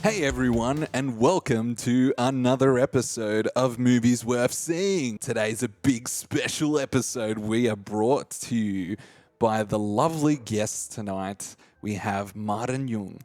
Hey everyone, and welcome to another episode of Movies Worth Seeing. Today's a big special episode we are brought to you by the lovely guests tonight. We have Martin Jung,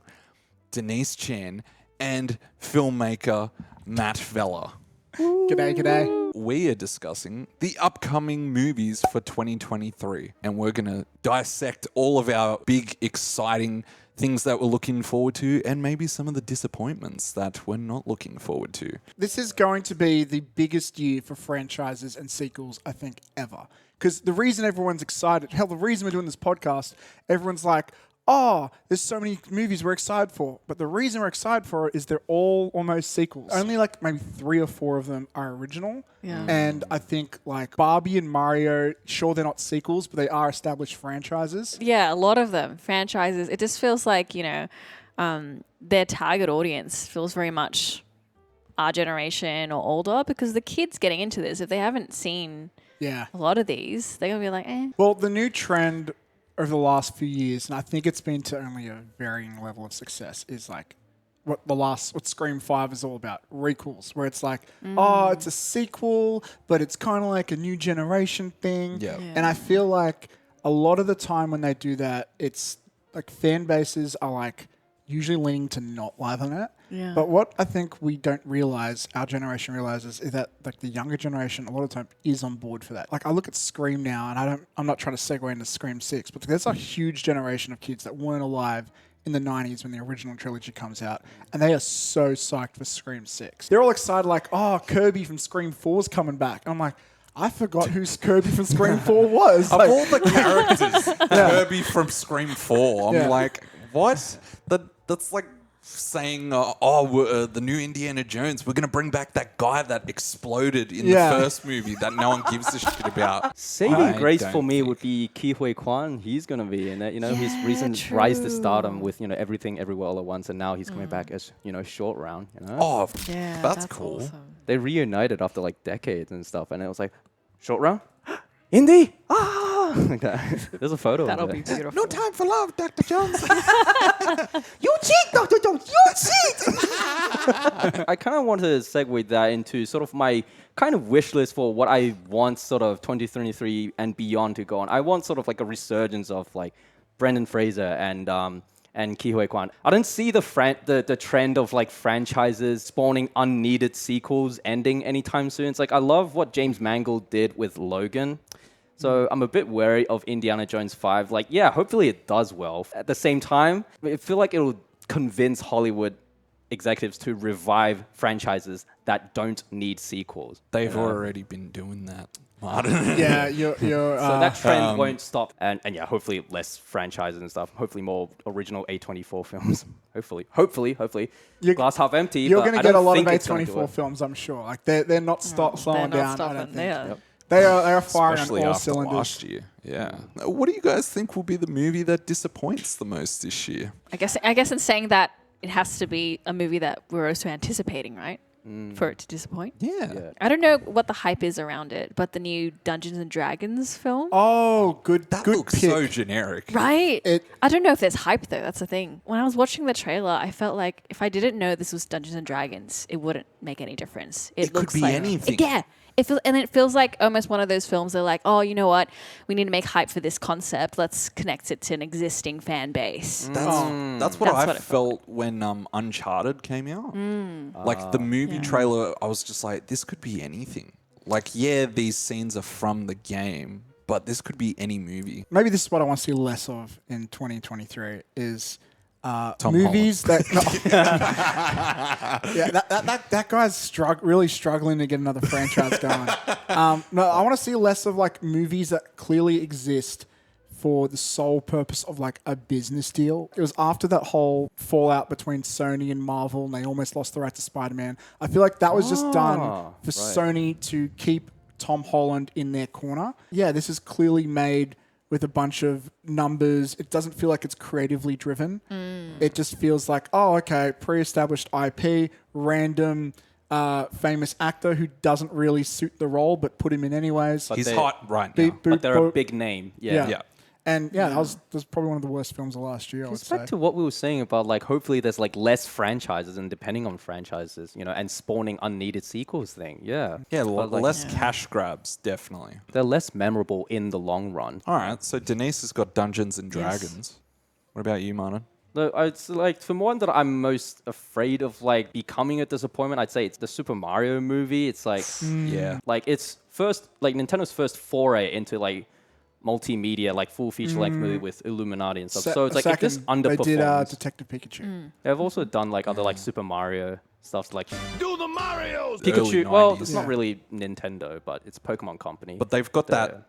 Denise Chen, and filmmaker Matt Vella. G'day, g'day. We are discussing the upcoming movies for 2023, and we're going to dissect all of our big, exciting things that we're looking forward to and maybe some of the disappointments that we're not looking forward to. This is going to be the biggest year for franchises and sequels, I think, ever. Because the reason everyone's excited, hell, the reason we're doing this podcast, everyone's like, oh, there's so many movies we're excited for. But the reason we're excited for it is they're all almost sequels. Only like maybe 3 or 4 of them are original. Yeah. And I think like Barbie and Mario, sure, they're not sequels, but they are established franchises. Yeah, a lot of them. Franchises. It just feels like, their target audience feels very much our generation or older because the kids getting into this, if they haven't seen Yeah. a lot of these, they're going to be like, eh. Well, the new trend over the last few years, and I think it's been to only a varying level of success, is like what Scream 5 is all about, requels, where it's like, oh, it's a sequel, but it's kind of like a new generation thing. Yeah. And I feel like a lot of the time when they do that, it's like fan bases are like usually leaning to not loving it. Yeah. But what I think we don't realize, our generation realizes, is that like the younger generation a lot of the time is on board for that. Like I look at Scream now, and I'm not trying to segue into Scream 6, but there's a huge generation of kids that weren't alive in the 90s when the original trilogy comes out, and they are so psyched for Scream 6. They're all excited like, oh, Kirby from Scream 4 is coming back. And I'm like, I forgot who Kirby from Scream 4 was. Of Like, all the characters, Kirby from Scream 4, I'm Yeah. like, what? That's like saying, the new Indiana Jones, we're going to bring back that guy that exploded in the first movie that no one gives a shit about. Saving grace don't for me think. would be Ke Huy Quan. He's going to be in it. His recent rise to stardom with, Everything Everywhere All at Once, and now he's coming back as, Short Round. Oh, Yeah, that's cool. awesome. They reunited after like decades and stuff, and it was like, Short Round? Indy? Ah! Like that. There's a photo That'll of be it. beautiful. No time for love, Dr. Jones. You cheat, Dr. Jones! You cheat! I kind of want to segue that into sort of my kind of wish list for what I want sort of 2023 and beyond to go on. I want sort of like a resurgence of like Brendan Fraser and Ke Huy Quan. I don't see the trend of like franchises spawning unneeded sequels ending anytime soon. It's like I love what James Mangold did with Logan. So I'm a bit wary of Indiana Jones 5. Like, yeah, hopefully it does well. At the same time, I feel like it'll convince Hollywood executives to revive franchises that don't need sequels. They've already been doing that, Martin. yeah, you're So that trend won't stop. And yeah, hopefully less franchises and stuff. Hopefully more original A24 films. Hopefully. Glass half empty. you're but going I to get a don't lot of think it's gonna do A24 it. films, I'm sure. Like they're not slowing They're down. not I don't stopping. think. Yeah. Yep. They are firing Especially on all after cylinders. last year. Yeah. What do you guys think will be the movie that disappoints the most this year? I guess in saying that, it has to be a movie that we're also anticipating, right? For it to disappoint. Yeah. I don't know what the hype is around it, but the new Dungeons and Dragons film. Oh, good. That good looks pick. so generic. Right. It- I don't know if there's hype though. That's the thing. When I was watching the trailer, I felt like if I didn't know this was Dungeons and Dragons, it wouldn't make any difference. It could looks be like, anything. Yeah. It feels like almost one of those films. They're like, oh, you know what? We need to make hype for this concept. Let's connect it to an existing fan base. That's what That's I what it felt when Uncharted came out. Like the movie trailer, I was just like, this could be anything. Like, yeah, these scenes are from the game, but this could be any movie. Maybe this is what I want to see less of in 2023 is Tom movies that. Yeah, that guy's really struggling to get another franchise going. No, I want to see less of like movies that clearly exist for the sole purpose of like a business deal. It was after that whole fallout between Sony and Marvel, and they almost lost the right to Spider-Man. I feel like that was just done for Sony to keep Tom Holland in their corner. Yeah, this is clearly made with a bunch of numbers. It doesn't feel like it's creatively driven. It just feels like, oh, okay, pre-established IP, random famous actor who doesn't really suit the role, but put him in anyways. He's they- hot right now. But they're a big name. Yeah. Yeah. And yeah, that was probably one of the worst films of last year, I would It's say. back to what we were saying about like hopefully there's like less franchises and depending on franchises, you know, and spawning unneeded sequels thing. Yeah. Yeah, But, like, less cash grabs, definitely. they're less memorable in the long run. All right, so Denise has got Dungeons and Dragons. What about you, Martin? It's like for one that I'm most afraid of like becoming a disappointment, I'd say it's the Super Mario movie. It's like Yeah. like it's first like Nintendo's first foray into like multimedia, like full feature length movie with Illuminati and stuff. So it's like if this Second, they did underperforms, Detective Pikachu. they've also done like other like Super Mario stuff like Do the Marios! Pikachu. Early Well, 90s. it's not really Nintendo, but it's Pokemon Company. But they've got The-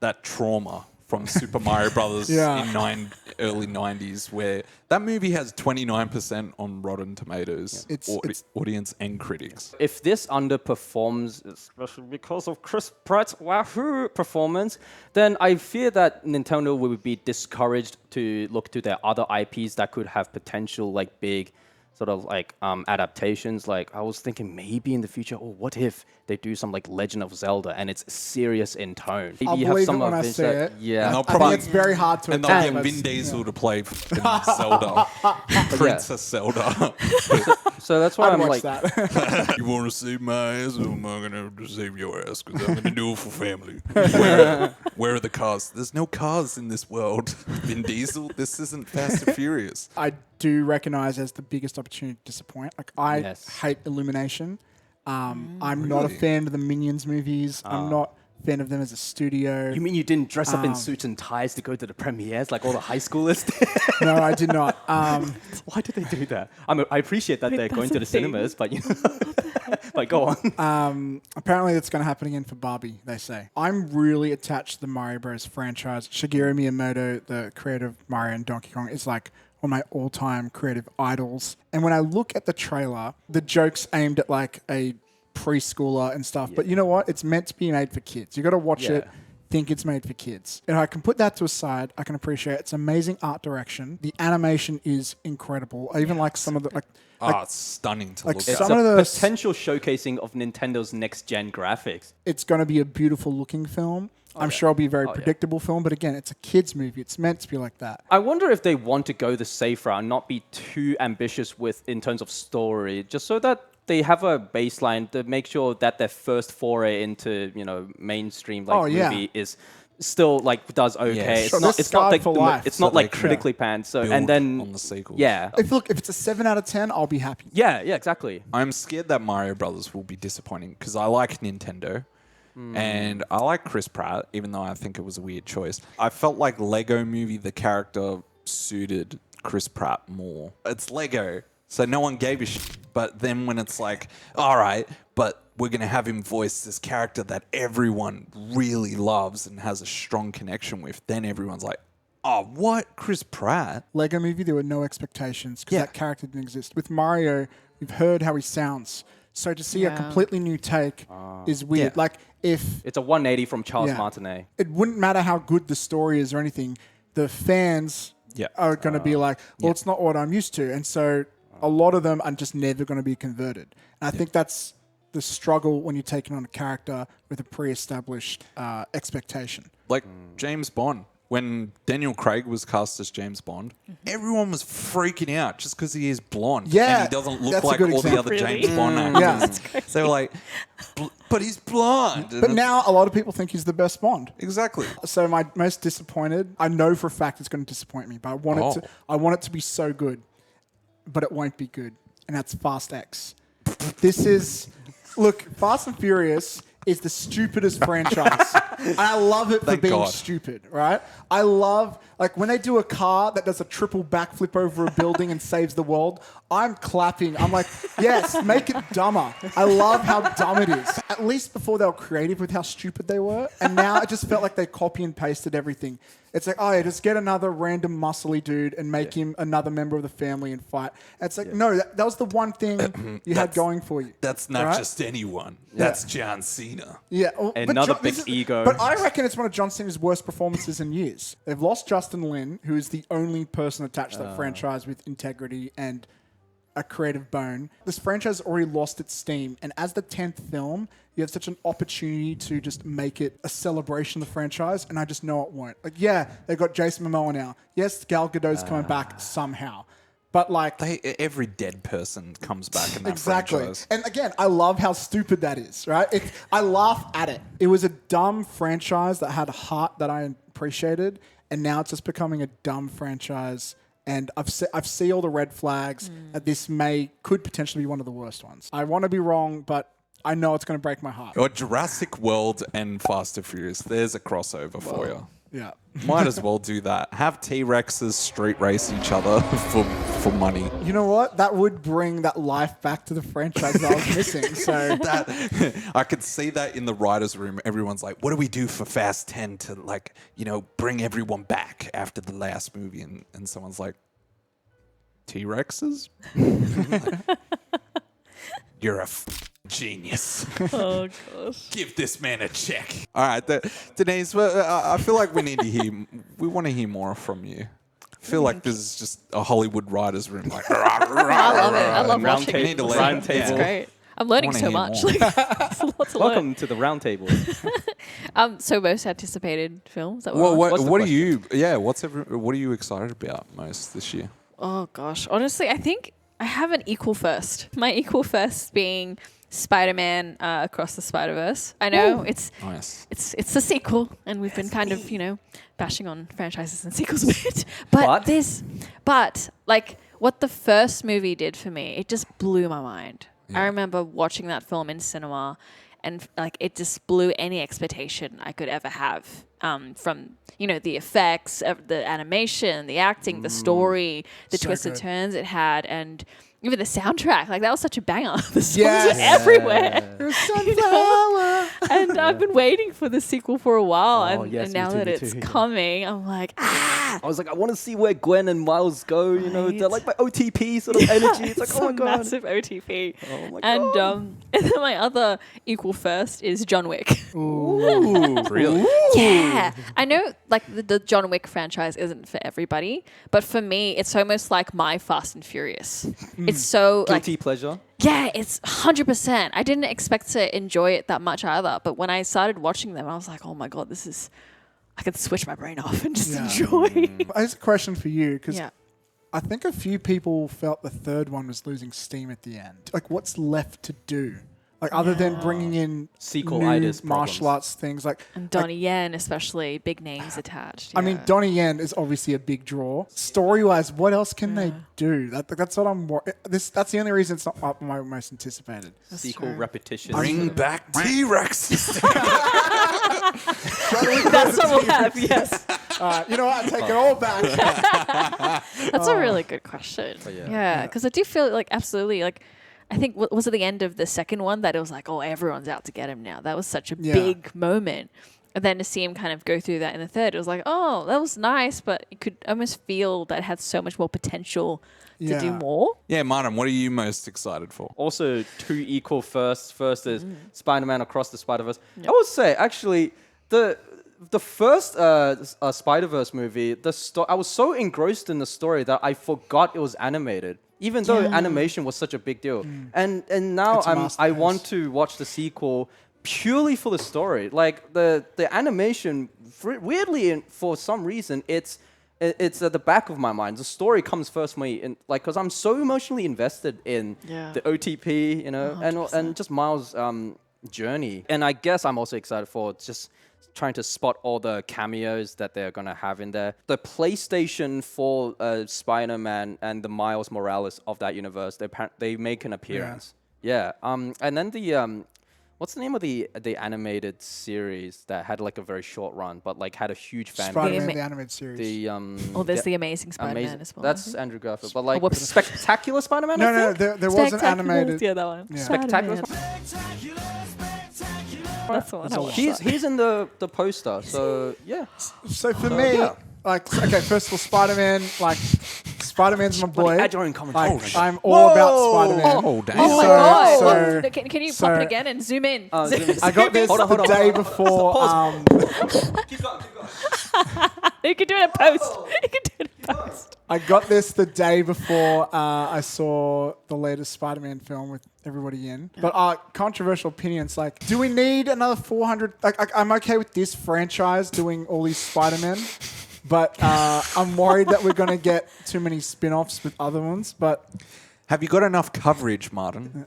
that trauma from Super Mario Brothers Yeah. in early 90s where that movie has 29% on Rotten Tomatoes, It's- audience and critics. If this underperforms, especially because of Chris Pratt's Wahoo performance, then I fear that Nintendo will be discouraged to look to their other IPs that could have potential like big sort of like adaptations. Like I was thinking maybe in the future, or what if they do some like Legend of Zelda and it's serious in tone? Maybe I'll you have believe it some when I of this see that- it. Yeah. And they'll I probably- think it's very hard to And they'll attain. get but Vin it's- Diesel to play Zelda. Princess Zelda. So that's why I'd I'm watch like, that. You want to save my ass, or am I going to have to save your ass? Because I'm going to do it for family. Where are the cars? There's no cars in this world. Vin Diesel, this isn't Fast and Furious. I do recognize as the biggest opportunity to disappoint. Like I Yes. hate Illumination. I'm not a fan of the Minions movies. I'm not a fan of them as a studio. you mean you didn't dress up in suits and ties to go to the premieres like all the high schoolers did? No, I did not. Why did they do that? I appreciate that they're going to the cinemas, but you know, like go on. Apparently, that's going to happen again for Barbie, they say. I'm really attached to the Mario Bros. Franchise. Shigeru Miyamoto, the creator of Mario and Donkey Kong, is like one of my all-time creative idols. And when I look at the trailer, the joke's aimed at like a preschooler and stuff. But you know what? It's meant to be made for kids. You got to watch it. Think it's made for kids. And I can put that to a side. I can appreciate it's amazing art direction. The animation is incredible. I even like some of the like It's stunning to like look some at. of the Potential showcasing of Nintendo's next-gen graphics. it's going to be a beautiful looking film. I'm sure it'll be a very predictable film, but again, it's a kids movie. It's meant to be like that. I wonder if they want to go the safe route and not be too ambitious in terms of story, just so that they have a baseline to make sure that their first foray into mainstream movie is still like does okay. Yes. It's Sure, not. they're It's not scarred like for life. it's So not like they can critically panned. So build and then on the sequels. yeah, If it's a 7 out of 10, I'll be happy. yeah, exactly. I'm scared that Mario Brothers will be disappointing because I like Nintendo and I like Chris Pratt, even though I think it was a weird choice. I felt like Lego Movie, the character suited Chris Pratt more. It's Lego, so no one gave a shit. But then when it's like, all right, but we're going to have him voice this character that everyone really loves and has a strong connection with, then everyone's like, oh, what? Chris Pratt? Lego Movie, there were no expectations because Yeah. that character didn't exist. With Mario, we've heard how he sounds. So to see a Yeah. completely new take is weird. Yeah. Like if It's a 180 from Charles Yeah. Martinet. it wouldn't matter how good the story is or anything, the fans Yeah. are going to be like, well, it's not what I'm used to. And so a lot of them are just never going to be converted. And I think that's the struggle when you're taking on a character with a pre-established expectation. Like James Bond. When Daniel Craig was cast as James Bond, everyone was freaking out just because he is blonde. Yeah, And he doesn't look that's a like good all the other example. Really? James Bond Yeah. actors. They were like, but he's blonde. And But it's- now a lot of people think he's the best Bond. Exactly. So my most disappointed, I know for a fact it's going to disappoint me, but I want it to be so good, but it won't be good. And that's Fast X. This is, look, Fast and Furious is the stupidest franchise. And I love it for Thank being God. stupid, right? I love, like, when they do a car that does a triple backflip over a building and saves the world, I'm clapping. I'm like, yes, make it dumber. I love how dumb it is. At least before they were creative with how stupid they were. And now it just felt like they copy and pasted everything. It's like, oh yeah, just get another random muscly dude and make him another member of the family and fight. And it's like, no, that was the one thing you had going for you. That's not right? just anyone. That's John Cena. Yeah, well, but Another big this ego. But I reckon it's one of John Cena's worst performances in years. They've lost Justin Lin, who is the only person attached to that franchise with integrity and a creative bone. This franchise already lost its steam, and as the 10th film, you have such an opportunity to just make it a celebration of the franchise, and I just know it won't. Like, yeah, they got Jason Momoa now. Yes, Gal Gadot's coming back somehow. But like every dead person comes back in that exactly. franchise. And again, I love how stupid that is, right? I laugh at it. It was a dumb franchise that had a heart that I appreciated, and now it's just becoming a dumb franchise. And I've seen all the red flags that this could potentially be one of the worst ones. I want to be wrong, but I know it's going to break my heart. Or Jurassic World and Fast and Furious. There's a crossover for you. Yeah. Might as well do that. Have T-Rexes street race each other for money. You know what? That would bring that life back to the franchise that I was missing. So That I could see that in the writers' room. Everyone's like, "What do we do for Fast 10 to bring everyone back after the last movie?" And someone's like, "T-Rexes? You're a genius. Oh gosh. Give this man a check." All right, Denise. I feel like we need to hear. We want to hear more from you. I feel like this is just a Hollywood writers' room. Like, I love it. I love Round watching table. it. need to let- Round yeah. It's table. great. I'm learning Wanna so hear much. more. Like, there's lots to learn. Welcome to the round table. So most anticipated films that were Well, on? what What's the what are question? you? Yeah, what are you excited about most this year? Oh gosh, honestly, I think I have an equal first. My equal first being Spider-Man Across the Spider-Verse. I know it's Nice. it's a sequel, and we've been kind of bashing on franchises and sequels a bit. But like what the first movie did for me, it just blew my mind. I remember watching that film in cinema, and like it just blew any expectation I could ever have from the effects, the animation, the acting, the story, the So twists and good. turns it had, and even the soundtrack. Like that was such a banger. The songs Yes. were everywhere. You're a sunflower. And I've been waiting for the sequel for a while, Oh, and, yes, and me now too, that me it's too. coming, I'm like, I was like, I want to see where Gwen and Miles go. You know, they're Right. like my OTP sort of energy. It's like, oh my a god. massive OTP. Oh my And god. and then my other equal first is John Wick. Ooh, really? Yeah, I know like the John Wick franchise isn't for everybody, but for me, it's almost like my Fast and Furious. It's so like Guilty pleasure. yeah, it's 100%. I didn't expect to enjoy it that much either, but when I started watching them, I was like, oh my god, I could switch my brain off and just Yeah. enjoy. I have a question for you because Yeah. I think a few people felt the third one was losing steam at the end. Like, what's left to do? Like, other than bringing in Sequel-itis new martial problems. arts things, like And Donnie Yen, especially, big names attached. I mean, yeah. Donnie Yen is obviously a big draw. Story-wise, what else can they do? That's what I'm. That's the only reason it's not up my most anticipated. Sequel true. repetition. Bring back T-Rexes. That's what we'll have, yes. You know what? I take it all back. That's a really good question. yeah. Yeah, because I do feel like absolutely like I think was it the end of the second one that it was like, oh, everyone's out to get him now. That was such a Yeah. big moment. And then to see him kind of go through that in the third, it was like, oh, that was nice, but you could almost feel that it had so much more potential to do Yeah. more. Yeah, Martin, what are you most excited for? Also, two equal firsts. First is Spider-Man Across the Spider-Verse. I would say, actually, the first Spider-Verse movie, I was so engrossed in the story that I forgot it was animated, even though animation was such a big deal. And now It's a I masterpiece. want to watch the sequel purely for the story. Like the animation, weirdly, and for some reason, it's at the back of my mind. The story comes first for me, because I'm so emotionally invested in Yeah. the OTP, and just Miles' journey. And I guess I'm also excited for just trying to spot all the cameos that they're gonna have in there. The PlayStation 4 Spider-Man and the Miles Morales of that universe, they make an appearance. Yeah. And then the what's the name of the animated series that had like a very short run but like had a huge fan base? Spider-Man, ama- the animated series. Oh, there's the Amazing Spider-Man Amazing. as well. I That's think. Andrew Garfield. But like whoops. Spectacular Spider-Man. no, I no, think? there was an Spectacular- animated. Yeah, that one. Yeah. Spectacular Spider-Man. That's the one. I watched that. He's in the poster. So yeah. So for me, yeah. okay, first of all, Spider-Man, Spider-Man's my boy. Add your own commentary. Like, I'm all about Spider-Man. Oh, damn. Oh my So- god! so- Well, can you pop so- it again and zoom in? Zoom in. I got this Hold on, the hold on, day hold on. before. Keep going. You can do it in post. You can do it in I got this the day before I saw the latest Spider-Man film with everybody in. But controversial opinions, like, do we need another 400? Like, I'm okay with this franchise doing all these Spider-Men, but I'm worried that we're going to get too many spin-offs with other ones. But have you got enough coverage, Martin?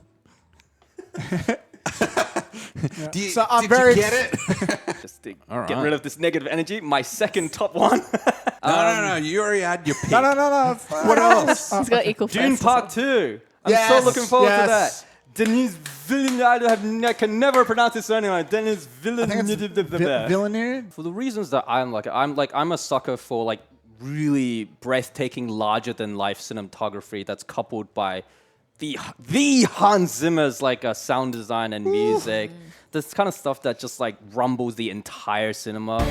Did you get it? Just to get rid of this negative energy. My second top one. No. You already had your pick. No. What else? He's got equal Dune first. Part 2. I'm so looking forward to that. Denise Villeneuve. I can never pronounce his surname. Denise Villeneuve. Villeneuve? For the reasons that I'm a sucker for like really breathtaking, larger than life cinematography that's coupled by the Hans Zimmer's like sound design and music. This kind of stuff that just like rumbles the entire cinema.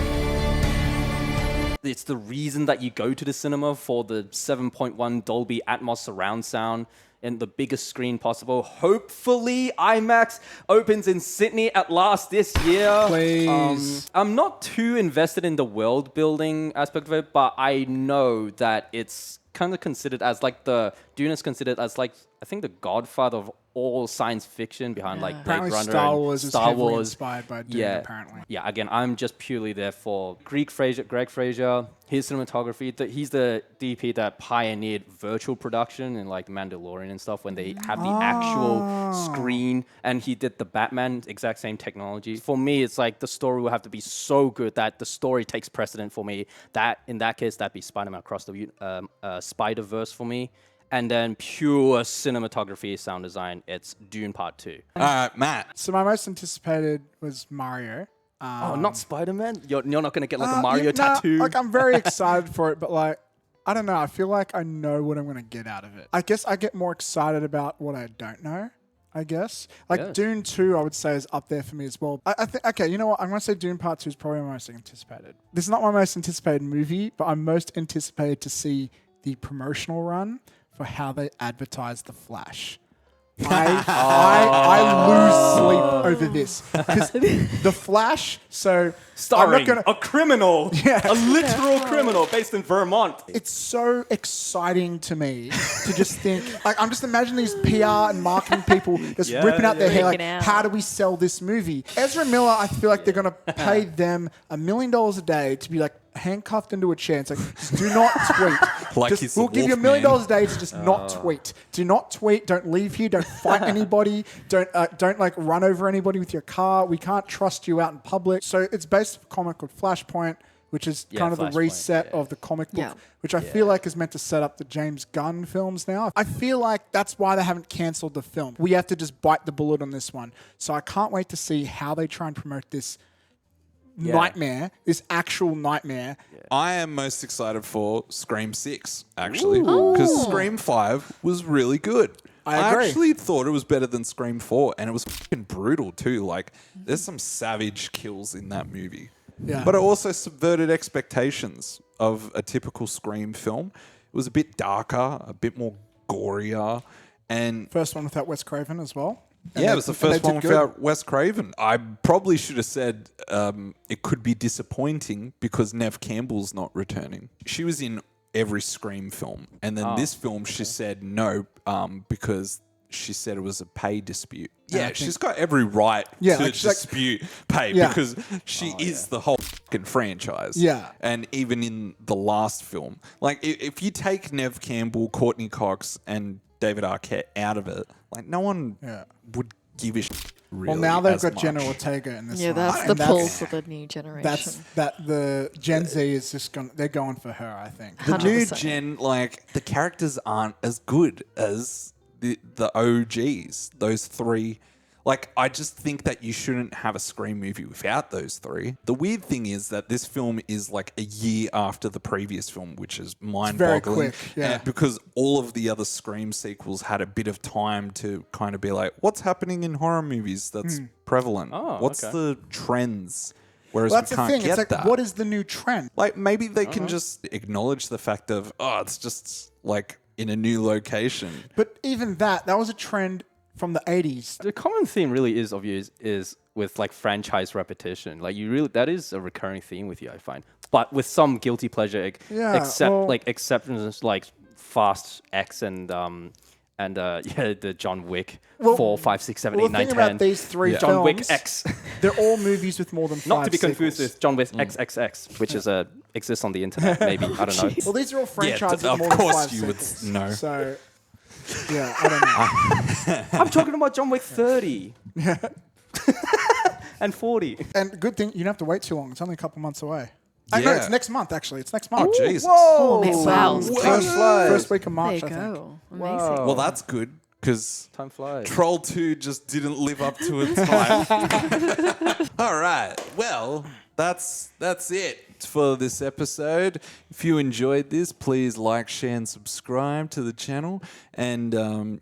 It's the reason that you go to the cinema for the 7.1 Dolby Atmos surround sound and the biggest screen possible. Hopefully, IMAX opens in Sydney at last this year. Please. I'm not too invested in the world building aspect of it, but I know that it's kind of considered as like Dune is considered as like, I think the godfather of all science fiction behind like Blade Apparently Runner Star Wars and is Star heavily Wars. inspired by Dune, apparently. Yeah, again, I'm just purely there for Greg Fraser, his cinematography. He's the DP that pioneered virtual production in like Mandalorian and stuff when they have the actual screen, and he did the Batman, exact same technology. For me, it's like the story will have to be so good that the story takes precedent for me. That in that case, that'd be Spider-Man Across the Spider-Verse for me. And then pure cinematography, sound design, it's Dune Part 2. Matt. So my most anticipated was Mario. Not Spider-Man? You're not going to get like a Mario tattoo? Like, I'm very excited for it, but like, I don't know. I feel like I know what I'm going to get out of it. I guess I get more excited about what I don't know, I guess. Like, Dune 2, I would say, is up there for me as well. I think, okay, you know what? I'm going to say Dune Part 2 is probably my most anticipated. This is not my most anticipated movie, but I'm most anticipated to see the promotional run for how they advertise The Flash. I lose sleep over this. Because The Flash, so... Starring a criminal. A literal criminal based in Vermont. It's so exciting to me to just think... Like, I'm just imagining these PR and marketing people just ripping out their hair like, how do we sell this movie? Ezra Miller, I feel like they're going to pay them $1 million a day to be like handcuffed into a chair. It's like, just do not tweet. Like just, we'll give you $1 million a day to just not tweet. Do not tweet. Don't leave here. Don't fight anybody. Don't like run over anybody with your car. We can't trust you out in public. So it's based on a comic called Flashpoint, which is kind of the reset of the comic book, which I feel like is meant to set up the James Gunn films now. I feel like that's why they haven't cancelled the film. We have to just bite the bullet on this one. So I can't wait to see how they try and promote this nightmare, this actual nightmare. I am most excited for Scream 6, actually, because Scream 5 was really good. I agree. actually thought it was better than Scream 4, and it was fucking brutal too. Like, there's some savage kills in that movie. Yeah. But it also subverted expectations of a typical Scream film. It was a bit darker, a bit more gorier, and... First one without Wes Craven as well. It was the first one without Wes Craven. I probably should have said it could be disappointing because Neve Campbell's not returning. She was in every Scream film. And then this film, she said no because she said it was a pay dispute. Yeah, she's got every right to dispute pay because she is the whole fucking franchise. Yeah. And even in the last film. Like, if you take Neve Campbell, Courtney Cox, and David Arquette out of it, like, no one would give a shit, really. Well, now they've got much. Jenna Ortega in this one. Yeah, that's the pull for the new generation. The Gen Z is just they're going for her, I think. The new 100%. gen, like, the characters aren't as good as the OGs, those three. Like, I just think that you shouldn't have a Scream movie without those three. The weird thing is that this film is like a year after the previous film, which is mind-boggling. Very quick, yeah. Because all of the other Scream sequels had a bit of time to kind of be like, what's happening in horror movies that's prevalent? What's the trends? Whereas Well, that's we the can't thing. get It's like, that. what is the new trend? Like, maybe they can just acknowledge the fact of, it's just like in a new location. But even that was a trend from the 80s. The common theme really is obvious is with like franchise repetition. Like that is a recurring theme with you, I find. But with some guilty pleasure exceptions like Fast X and the John Wick 4, 5, 6, 7, 8, 9, 10. The thing about these three films, John Wick X. They're all movies with more than 5 Not to be confused sequels. with John Wick XXX, which is exists on the internet, maybe. I don't know. Well, these are all franchises of with more than 5 course you would sequels. know. So, yeah, I don't know. I'm talking about John Wick 30. And 40. And good thing, you don't have to wait too long. It's only a couple months away. No, Yeah. it's next month, actually. It's next month. Oh, Jesus. Whoa! Wow. First week of There March, you I think. go. Wow. Amazing. Well, that's good because Time flies. Troll 2 just didn't live up to its hype. All right. Well, that's it for this episode. If you enjoyed this, please like, share, and subscribe to the channel. And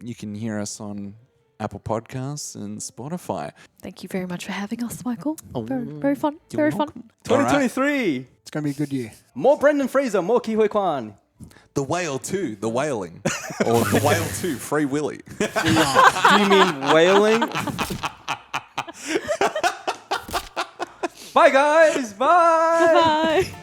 you can hear us on Apple Podcasts and Spotify. Thank you very much for having us, Michael. Very, very fun. Very fun. 2023. It's going to be a good year. More Brendan Fraser, more Ki Hui Kwan. The Whale 2, The Whaling. Or The Whale 2, Free Willy. Do you mean whaling? Bye, guys. Bye. Bye.